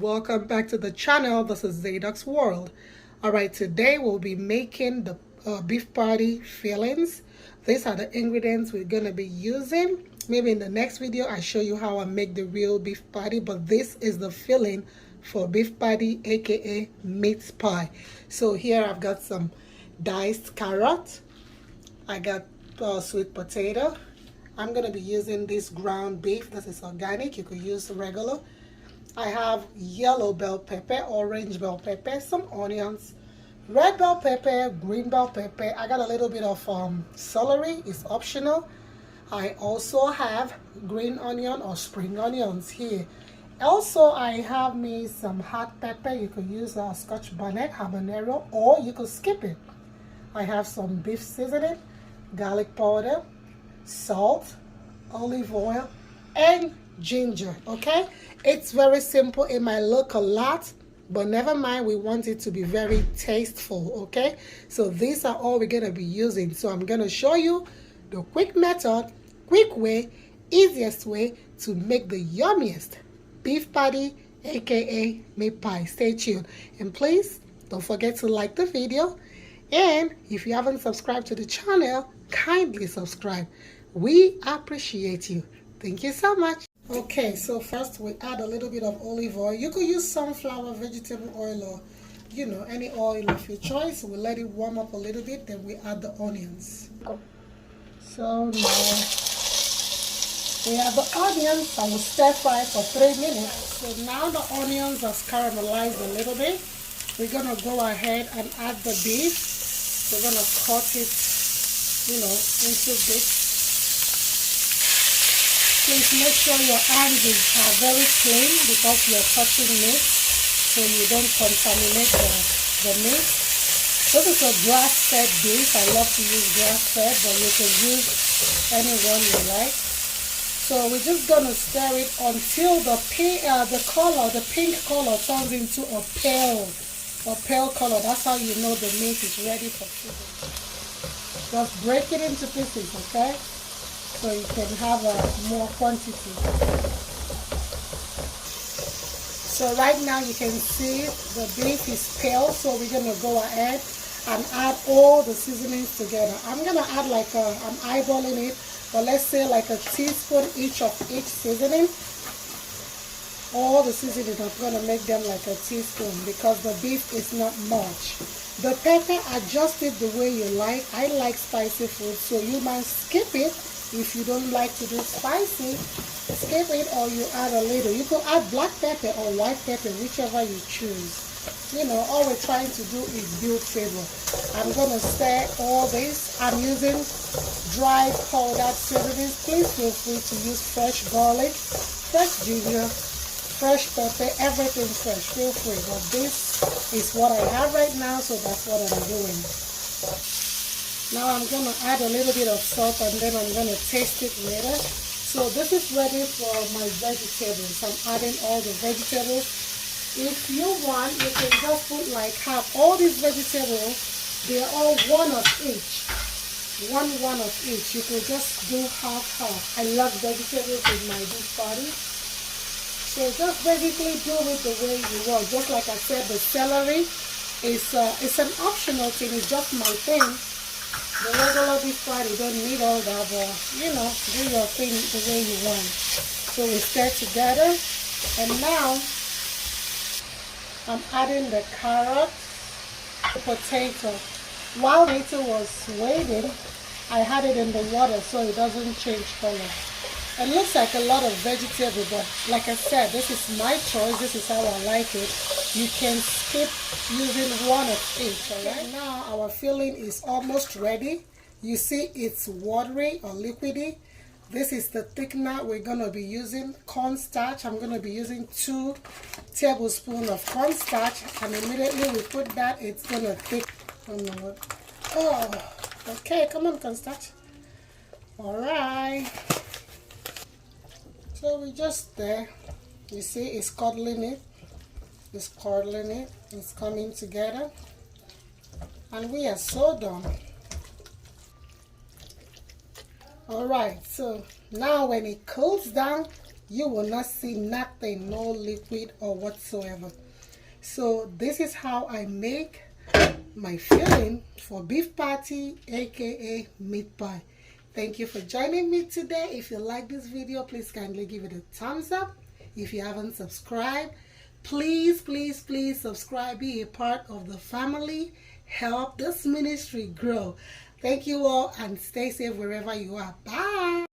welcome back to the channel. This is Zadok's World. Alright, today we'll be making the beef patty fillings. These are the ingredients we're going to be using. Maybe in the next video I show you how I make the real beef patty, but this is the filling for beef patty, aka meat pie. So here I've got some diced carrot, I got sweet potato. I'm going to be using this ground beef. This is organic. You could use regular. I have yellow bell pepper, orange bell pepper, some onions, red bell pepper, green bell pepper. I got a little bit of celery. It's optional. I also have green onion or spring onions here. Also, I have me some hot pepper. You could use a Scotch bonnet, habanero, or you could skip it. I have some beef seasoning, garlic powder, salt, olive oil, and ginger. Okay, it's very simple. It might look a lot, but never mind, we want it to be very tasteful. Okay, so these are all we're gonna be using. So I'm gonna show you the quick method, quick way, easiest way to make the yummiest beef patty, aka meat pie. Stay tuned, and please don't forget to like the video, and if you haven't subscribed to the channel, kindly subscribe. We appreciate you. Thank you so much. Okay, so first we add a little bit of olive oil. You could use sunflower, vegetable oil, or any oil of your choice. We'll let it warm up a little bit, then we add the onions. So now we have the onions. I will stir fry for 3 minutes. So now the onions are caramelized a little bit. We're gonna go ahead and add the beef. We're gonna cut it into bits. Please make sure your hands are very clean because you're touching meat, so you don't contaminate the meat. This is a grass-fed beef. I love to use grass-fed, but you can use any one you like. So we're just gonna stir it until the pink color turns into a pale color. That's how you know the meat is ready for cooking. Just break it into pieces, okay? So you can have more quantity. So right now you can see the beef is pale, so we're gonna go ahead and add all the seasonings together. I'm gonna add I'm eyeballing it, but let's say like a teaspoon each of each seasoning. All the seasoning, I'm gonna make them like a teaspoon because the beef is not much. The pepper, adjust it the way you like. I like spicy food, so you might skip it. If you don't like to do spicy, skip it or you add a little. You can add black pepper or white pepper, whichever you choose. All we're trying to do is build flavor. I'm going to stir all this. I'm using dry powdered seasonings. Please feel free to use fresh garlic, fresh ginger, fresh pepper, everything fresh. Feel free. But this is what I have right now, so that's what I'm doing. Now I'm going to add a little bit of salt, and then I'm going to taste it later. So this is ready for my vegetables. I'm adding all the vegetables. If you want, you can just put like half. All these vegetables, they're all one of each. One of each. You can just do half. I love vegetables in my beef patty. So just basically do it the way you want. Just like I said, the celery is it's an optional thing. It's just my thing. The regular beef patty don't need all that, but do your thing the way you want. So we stir together, and now I'm adding the carrot, the potato. While the potato was waiting, I had it in the water so it doesn't change color. It looks like a lot of vegetable, but like I said, this is my choice. This is how I like it. You can skip using one of each, alright? Now our filling is almost ready. You see it's watery or liquidy. This is the thickener we're going to be using. Cornstarch. I'm going to be using 2 tablespoons of cornstarch, and immediately we put that, it's going to thick. Oh, okay, come on, cornstarch. Alright. So we just there. You see it's cuddling it. It's curdling it. It's coming together. And we are so done. Alright, so now when it cools down, you will not see nothing, no liquid or whatsoever. So this is how I make my filling for beef patty, aka meat pie. Thank you for joining me today. If you like this video, please kindly give it a thumbs up. If you haven't subscribed, please subscribe, be a part of the family, help this ministry grow. Thank you all and stay safe wherever you are. Bye.